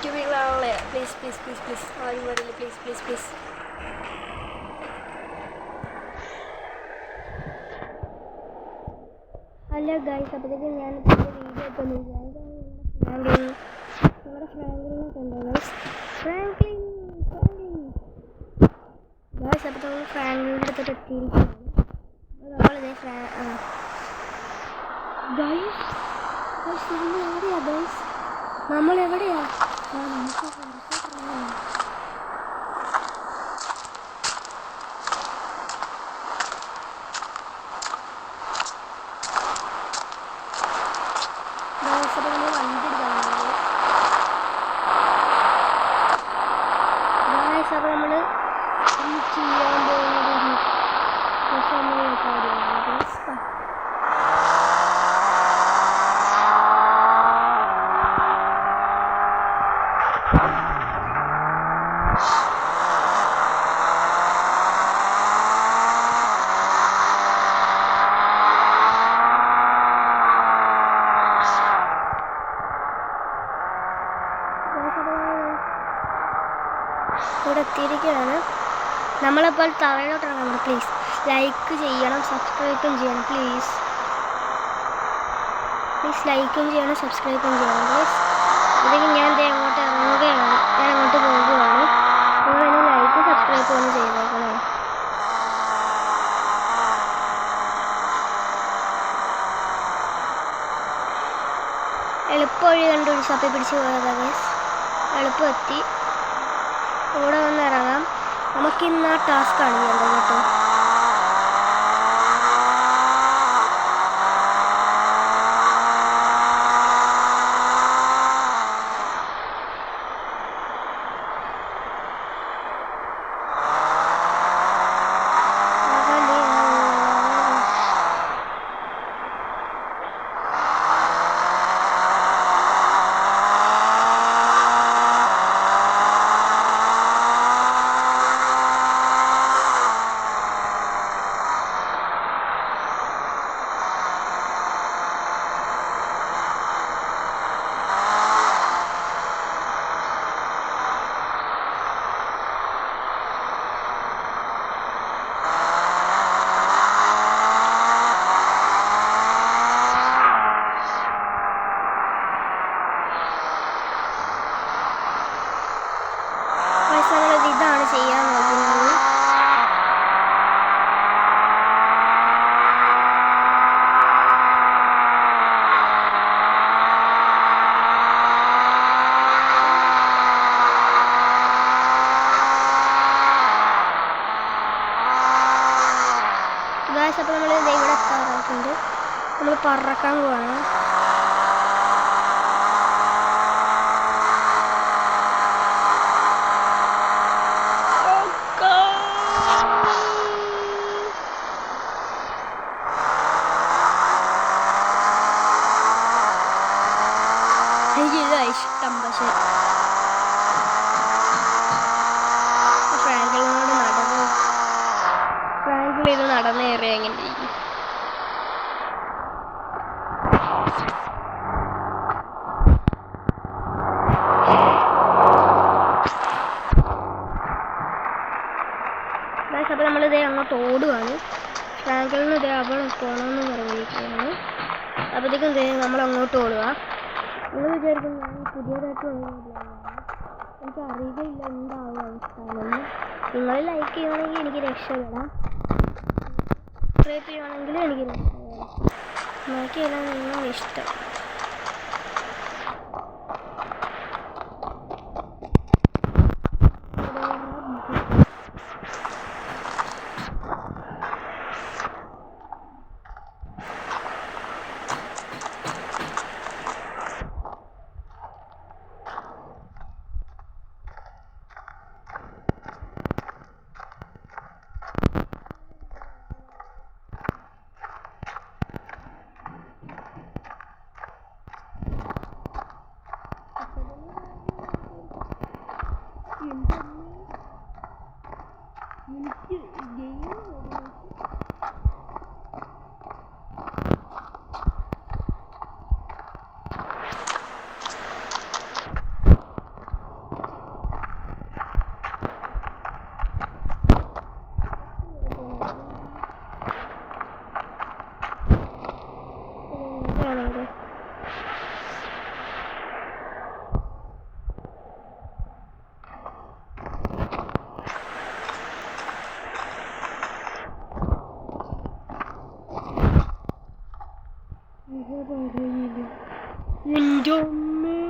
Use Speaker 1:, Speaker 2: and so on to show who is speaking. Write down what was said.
Speaker 1: യൂട്യൂബിലാണല്ലേ please please please please ആരും വരില്ല please please please. Hello guys, അപ്പോഴത്തേക്ക് ഞാൻ വീഡിയോ ഒക്കെ ഞങ്ങളുടെ ഫ്രാങ്ക്ലിനെ കണ്ടോ ഫ്രാങ്ക്ലിൻ ഗൈസ്. അപ്പോൾ നമ്മൾ ഫ്രാങ്ക്ലിൻ്റെ അടുത്തിട്ട് എത്തിയിരിക്കുകയാണ്. നമ്മളിതേ എവിടെയാ ഗൈസ്? നമ്മളെവിടെയാ? അപ്പോൾ നമ്മൾ ചെയ്യാൻ പോകുന്നത് ഇവിടെ എത്തിയിരിക്കുകയാണ്. നമ്മളപ്പോൾ തറയിലോട്ട് ഇറങ്ങണം. പ്ലീസ് ലൈക്ക് ചെയ്യണം, സബ്സ്ക്രൈബും ചെയ്യണം. പ്ലീസ് ലൈക്കും ചെയ്യണം, സബ്സ്ക്രൈബും ചെയ്യണം പ്ലീസ്. അല്ലെങ്കിൽ ഞാൻ അങ്ങോട്ട് ഇറങ്ങുകയാണ്, ഞാൻ അങ്ങോട്ട് പോകുകയാണ്. നിങ്ങൾ എന്നെ ലൈക്കും സബ്സ്ക്രൈബും ഒന്ന് ചെയ്തേക്കണേ. എളുപ്പം വഴി കണ്ടുപിടിച്ച് തപ്പി പിടിച്ച് പോയതാ ഗൈസ്. എളുപ്പം എത്തി. ഇവിടെ വന്ന് ഇറങ്ങാം. നമുക്കിന്ന് ആ ടാസ്ക്കാണ് ചെയ്യേണ്ടത് കേട്ടോ. ഇതാണ് ചെയ്യാൻ നോക്കുന്നത്. അപ്പോൾ നമ്മൾ ഇവിടെ എത്താറായിട്ടുണ്ട്. നമ്മൾ പറക്കാൻ പോവാണ്. എനിക്കിതാ ഇഷ്ടം. പക്ഷെ ഫ്രാങ്കിൾ ഇത് നടന്നേറിയ എങ്ങനെ ഇരിക്കും? അപ്പോൾ നമ്മളിതേ അങ്ങോട്ട് ഓടുകയാണ്. ഫ്രാങ്കിളിന് ഇതേ അവിടെ പോകണമെന്ന് പറഞ്ഞിരിക്കുകയാണ്. അപ്പോഴത്തേക്കും ഇതേ നമ്മൾ അങ്ങോട്ട് ഓടുക. നിങ്ങൾ വിചാരിക്കും ഞാൻ പുതിയതായിട്ട് വന്നില്ല, എനിക്ക് അറിയില്ല എന്താവും അവസ്ഥാനെന്ന്. നിങ്ങൾ ലൈക്ക് ചെയ്യുവാണെങ്കിൽ എനിക്ക് രക്ഷപ്പെടാം, സബ്സ്ക്രൈബ് ചെയ്യുവാണെങ്കിൽ എനിക്ക് രക്ഷപ്പെടാം. നോക്കിയെല്ലാം നിങ്ങൾ ഇഷ്ടം. എൻ്റെ അമ്മേ